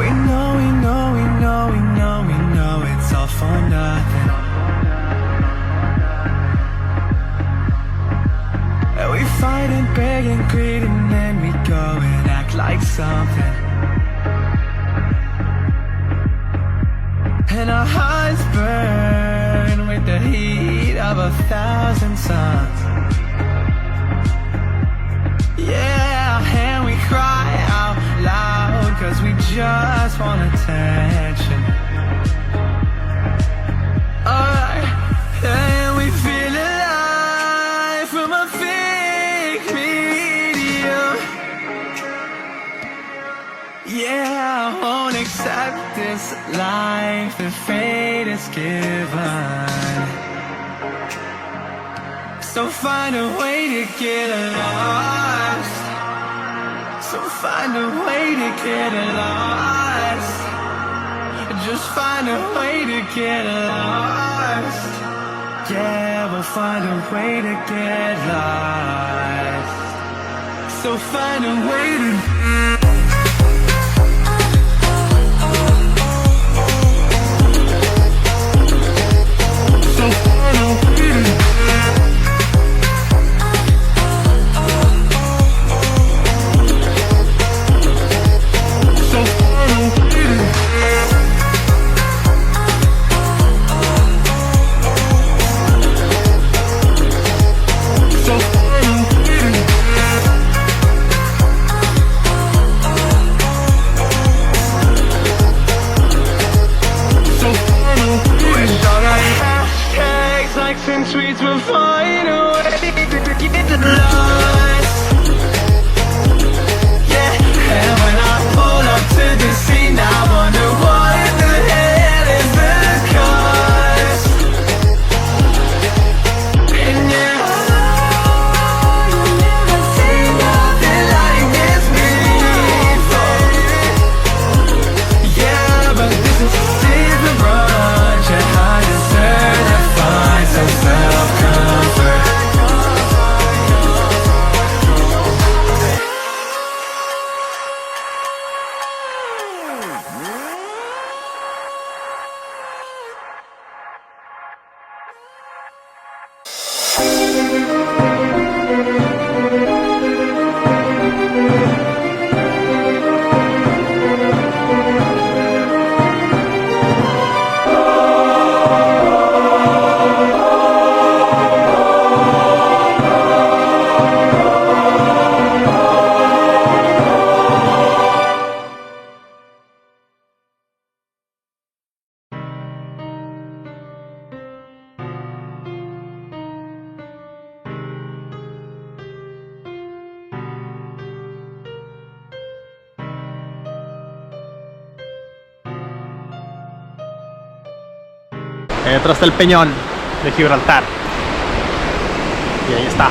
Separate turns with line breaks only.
We know it's all for nothing. And we fight and beg and greed, and then we go and act like something. And our hearts burn with the heat of 1,000 suns. Yeah, and we cry out loud, cause we just want attention. And we feel alive from a fake medium. Yeah, I won't accept this life that fate is given. So find a way to get lost. So find a way to get lost. Just find a way to get lost. Yeah, we'll find a way to get lost. So find a way to tweets will find a way to get lost. Yeah, and when I pull up to the scene, I wonder what the hell is the cost. And yeah, you'll never see nothing like this before. Yeah, but this is a different branch, and I deserve to find some self-comfort.
Detrás está el peñón de Gibraltar. Y ahí está.